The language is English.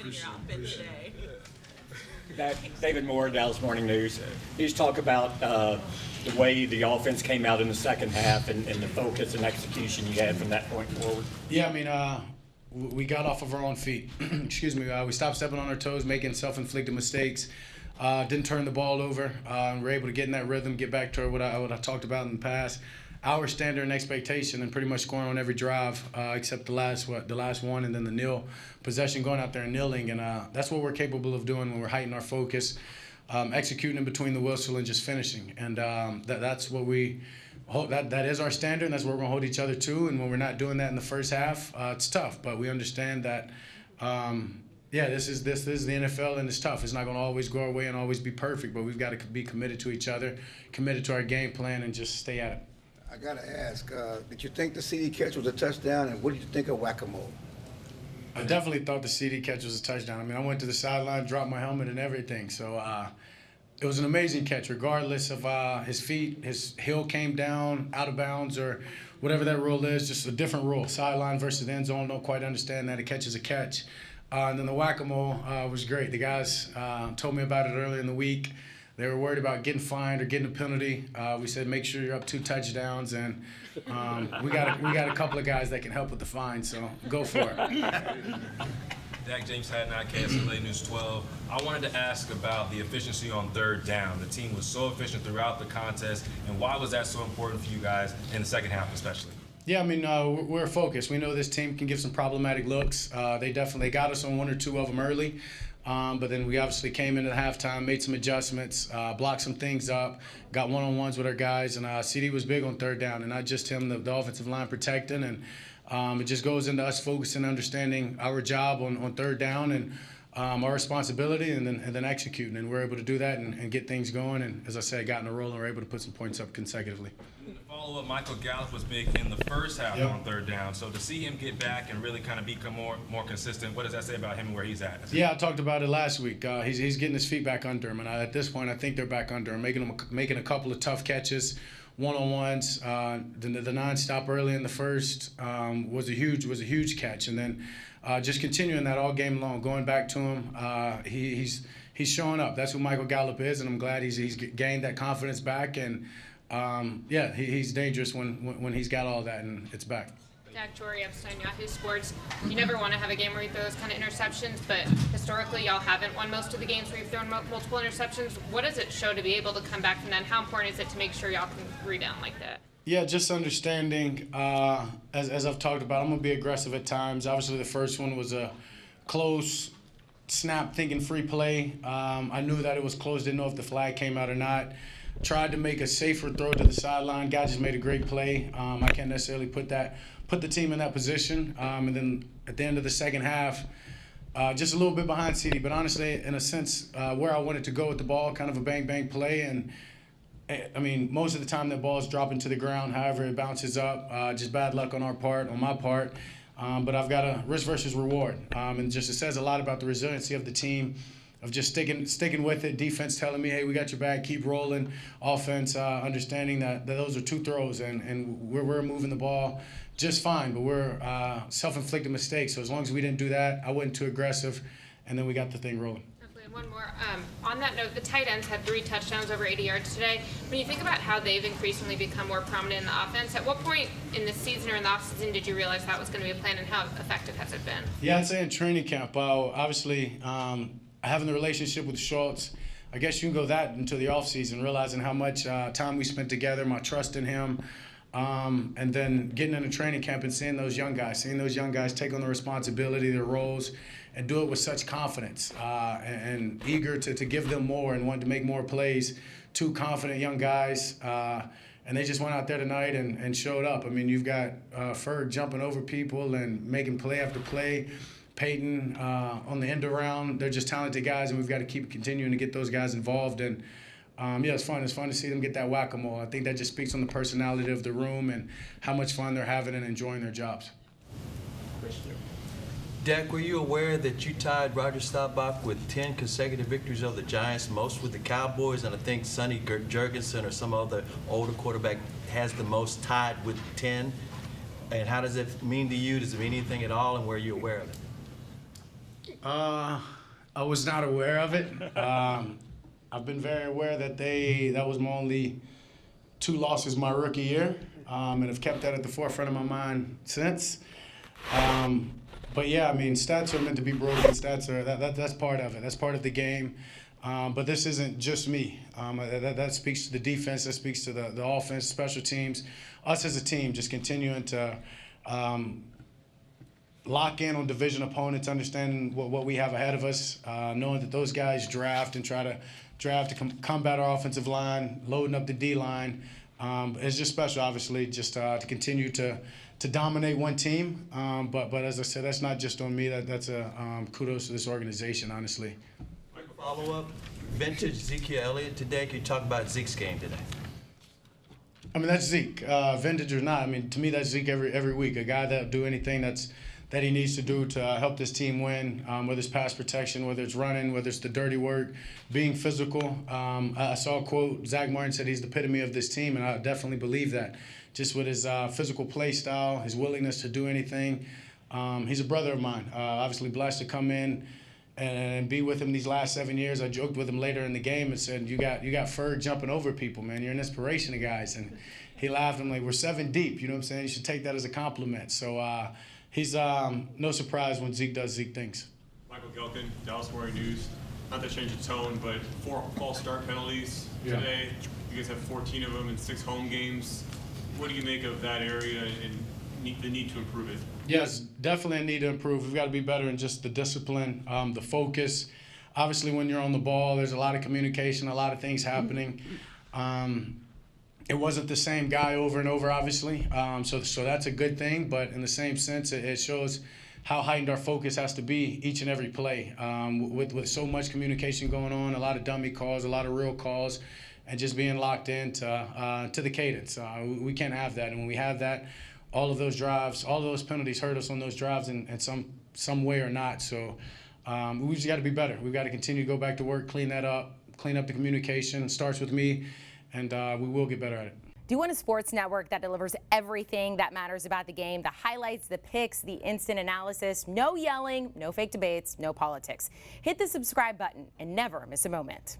on your outfit today. David Moore, Dallas Morning News. You just talk about the way the offense came out in the second half and the focus and execution you had from that point forward. Yeah, I mean, we got off of our own feet. Excuse me. We stopped stepping on our toes, making self-inflicted mistakes. Didn't turn the ball over. And we're able to get in that rhythm, get back to what I talked about in the past. Our standard and expectation, and pretty much scoring on every drive except the last one, and then the nil possession, going out there and kneeling, and that's what we're capable of doing when we're heightening our focus, executing in between the whistle and just finishing, and that's what we hold. That is our standard, and that's what we're gonna hold each other to. And when we're not doing that in the first half, it's tough, but we understand that. Yeah, this is the NFL, and it's tough. It's not going to always go our way and always be perfect, but we've got to be committed to each other, committed to our game plan, and just stay at it. I got to ask, did you think the CD catch was a touchdown, and what did you think of whack-a-mole? I definitely thought the CD catch was a touchdown. I mean, I went to the sideline, dropped my helmet and everything. So it was an amazing catch, regardless of his feet. His heel came down out of bounds or whatever that rule is, just a different rule. Sideline versus end zone, don't quite understand that. A catch is a catch. And then the whack-a-mole was great. The guys told me about it earlier in the week. They were worried about getting fined or getting a penalty. We said, make sure you're up 2 touchdowns, and we got a couple of guys that can help with the fine, so go for it. Dak, James Hadnot, KSLA News 12. I wanted to ask about the efficiency on third down. The team was so efficient throughout the contest, and why was that so important for you guys in the second half especially? Yeah, I mean, we're focused. We know this team can give some problematic looks. They definitely got us on 1 or 2 of them early. But then we obviously came into halftime, made some adjustments, blocked some things up, got one-on-ones with our guys, and CD was big on third down, and not just him, the offensive line protecting, and it just goes into us focusing, understanding our job on third down and our responsibility, and then executing, and we're able to do that and get things going, and as I said, got in a roll and we're able to put some points up consecutively. Follow-up, Michael Gallup was big in the first half on third down. So to see him get back and really kind of become more consistent, what does that say about him and where he's at? Yeah, I talked about it last week. He's getting his feet back under him, and at this point, I think they're back under him, making a couple of tough catches, one-on-ones. The non-stop early in the first was a huge catch, and then just continuing that all game long, going back to him. He's showing up. That's who Michael Gallup is, and I'm glad he's gained that confidence back. And yeah, he's dangerous when he's got all that and it's back. Dak, Jory Epstein, Yahoo Sports. You never want to have a game where you throw those kind of interceptions, but historically y'all haven't won most of the games where you've thrown multiple interceptions. What does it show to be able to come back from that? How important is it to make sure y'all can rebound like that? Yeah, just understanding, as I've talked about, I'm going to be aggressive at times. Obviously, the first one was a close snap, thinking free play. I knew that it was close, didn't know if the flag came out or not. Tried to make a safer throw to the sideline. Guy just made a great play. I can't necessarily put the team in that position. And then at the end of the second half, just a little bit behind CD, but honestly, in a sense, where I wanted to go with the ball, kind of a bang-bang play. And I mean, most of the time that ball's dropping to the ground, however it bounces up. Just bad luck on my part. But I've got a risk versus reward. And just it says a lot about the resiliency of the team, of just sticking with it. Defense telling me, hey, we got your back, keep rolling. Offense understanding that those are 2 throws, and we're moving the ball just fine, but we're self-inflicted mistakes. So as long as we didn't do that, I wasn't too aggressive, and then we got the thing rolling. One more. On that note, the tight ends had 3 touchdowns over 80 yards today. When you think about how they've increasingly become more prominent in the offense, at what point in the season or in the offseason did you realize that was going to be a plan, and how effective has it been? Yeah, I'd say in training camp. Obviously, having the relationship with Schultz, I guess you can go that into the offseason, realizing how much time we spent together, my trust in him, and then getting into training camp and seeing those young guys take on the responsibility, their roles, and do it with such confidence and eager to give them more and want to make more plays. 2 confident young guys, and they just went out there tonight and showed up. I mean, you've got Ferg jumping over people and making play after play. Peyton on the end around. They're just talented guys, and we've got to keep continuing to get those guys involved. And yeah, it's fun. It's fun to see them get that whack-a-mole. I think that just speaks on the personality of the room and how much fun they're having and enjoying their jobs. Dak, were you aware that you tied Roger Staubach with 10 consecutive victories over the Giants, most with the Cowboys, and I think Sonny Jurgensen or some other older quarterback has the most, tied with 10? And how does it mean to you? Does it mean anything at all, and were you aware of it? I was not aware of it. I've been very aware that was my only 2 losses my rookie year, and have kept that at the forefront of my mind since. But yeah, I mean, stats are meant to be broken. Stats are that's part of it. That's part of the game. But this isn't just me. That speaks to the defense. That speaks to the offense, special teams, us as a team, just continuing to lock in on division opponents, understanding what we have ahead of us, knowing that those guys draft and try to draft to combat our offensive line, loading up the D-line. It's just special, obviously, just to continue to dominate one team. But as I said, that's not just on me. That's a kudos to this organization, honestly. Follow-up, vintage Ezekiel Elliott today. Can you talk about Zeke's game today? I mean, that's Zeke, vintage or not. I mean, to me, that's Zeke every week. A guy that'll do anything that he needs to do to help this team win, whether it's pass protection, whether it's running, whether it's the dirty work, being physical. I saw a quote, Zach Martin said he's the epitome of this team, and I definitely believe that. Just with his physical play style, his willingness to do anything. He's a brother of mine. Obviously blessed to come in and be with him these last 7 years. I joked with him later in the game and said, you got Ferg jumping over people, man. You're an inspiration to guys. And he laughed. I'm like, we're 7 deep. You know what I'm saying? You should take that as a compliment. So he's no surprise when Zeke does Zeke things. Michael Gelkin, Dallas Morning News. Not to change the tone, but 4 false start penalties today. You guys have 14 of them in 6 home games. What do you make of that area and the need to improve it? Yes, definitely a need to improve. We've got to be better in just the discipline, the focus. Obviously, when you're on the ball, there's a lot of communication, a lot of things happening. It wasn't the same guy over and over, obviously, so that's a good thing. But in the same sense, it shows how heightened our focus has to be each and every play. With so much communication going on, a lot of dummy calls, a lot of real calls, and just being locked into to the cadence. We can't have that, and when we have that, all of those drives, all of those penalties hurt us on those drives in some way or not. So we just got to be better. We've got to continue to go back to work, clean that up, clean up the communication. It starts with me, and we will get better at it. Do you want a sports network that delivers everything that matters about the game? The highlights, the picks, the instant analysis, no yelling, no fake debates, no politics. Hit the subscribe button and never miss a moment.